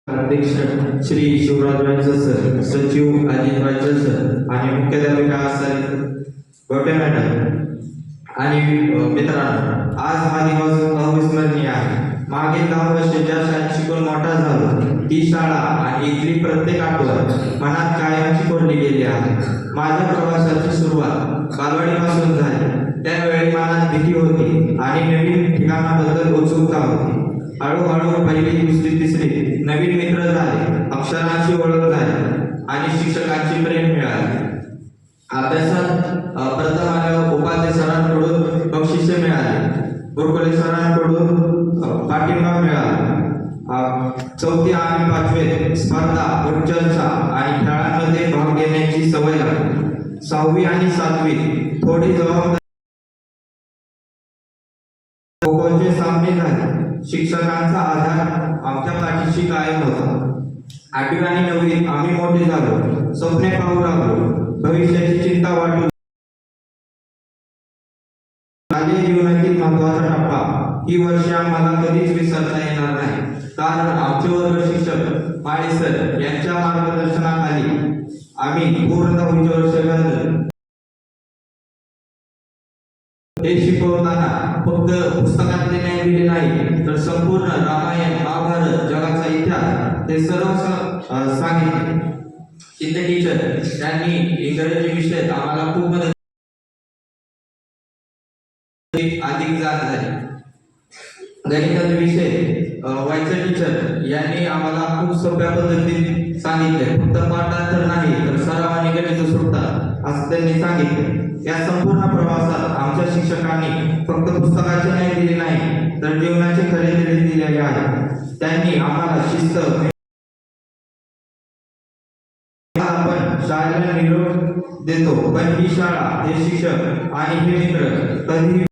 अध्यक्ष श्री शिवराज सर, सचिव अजित सर आणि मुख्याध्यापिका सर गोटे मॅडम आणि मित्रांनो, आज हा दिवस अविस्मरणीय आहे. मागील 10 वर्ष ज्या शाळेत शिकून मोठा झालो, ती शाळा आणि इथली प्रत्येक आठवण मनात कायमची कोरली गेली आहे. माझ्या प्रवासाची सुरुवात बालवाडीपासून झाली. त्यावेळी मनात भीती होती आणि नवीन ठिकाणाबद्दल उत्सुकता होती. हळूहळू पहिली, दुसरी, तिसरी नवीन मित्र झाले, अक्षरांची ओळख झाली आणि शिक्षकांची प्रेम मिळाले. अभ्यासात प्रथम आल्यावर उपाध्याय सरांकडून बक्षिसे मिळाली, गुरुकुले सरांकडून पाठिंबा मिळाला. चौथी आणि 5वी स्पर्धा, चर्चा आणि खेळांमध्ये भाग घेण्याची सवय लागली. 6वी आणि 7वी थोडी जबाबदारी, खो-खोचे सामने झाले. शिक्षकांचा आधार आमच्या पाठीशी कायम होता. 8वी आणि 9वी आम्ही मोठे झालो, स्वप्ने पाहू लागलो, भविष्याची चिंता वाटू. शालेय जीवनातील महत्त्वाचा टप्पा. ही वर्षे आम्हाला कधीच विसरता येणार नाही, कारण आमचे वर्ग शिक्षक माळी सर यांच्या मार्गदर्शनाखाली आम्ही पूर्ण उच्च वर्ष गाजवले. हे शिकवताना फक्त पुस्तकातले ज्ञान दिले नाही, तर संपूर्ण रामायण, महाभारत, जगाचा इतिहास हे सर्व सांगितले. शिंदे टीचर त्यांनी इंग्रजी विषयात आम्हाला खूप मदत, अधिक जात झाली. गणिताचे विषय वायचर टीचर यांनी आम्हाला खूप सोप्या पद्धतीने सांगितले. फक्त पाठांतर नाही, तर सरावाने गणित सुटतात असं त्यांनी सांगितले. या संपूर्ण प्रवासात आमच्या शिक्षकांनी फक्त पुस्तकाचे ज्ञान दिले नाही, तर जीवनाचे खरे धडे दिलेले आहेत. त्यांनी आम्हाला शिस्त, आपण शाळेला निरोप देतो, पण ही शाळा, हे शिक्षक आणि हे मित्र कधी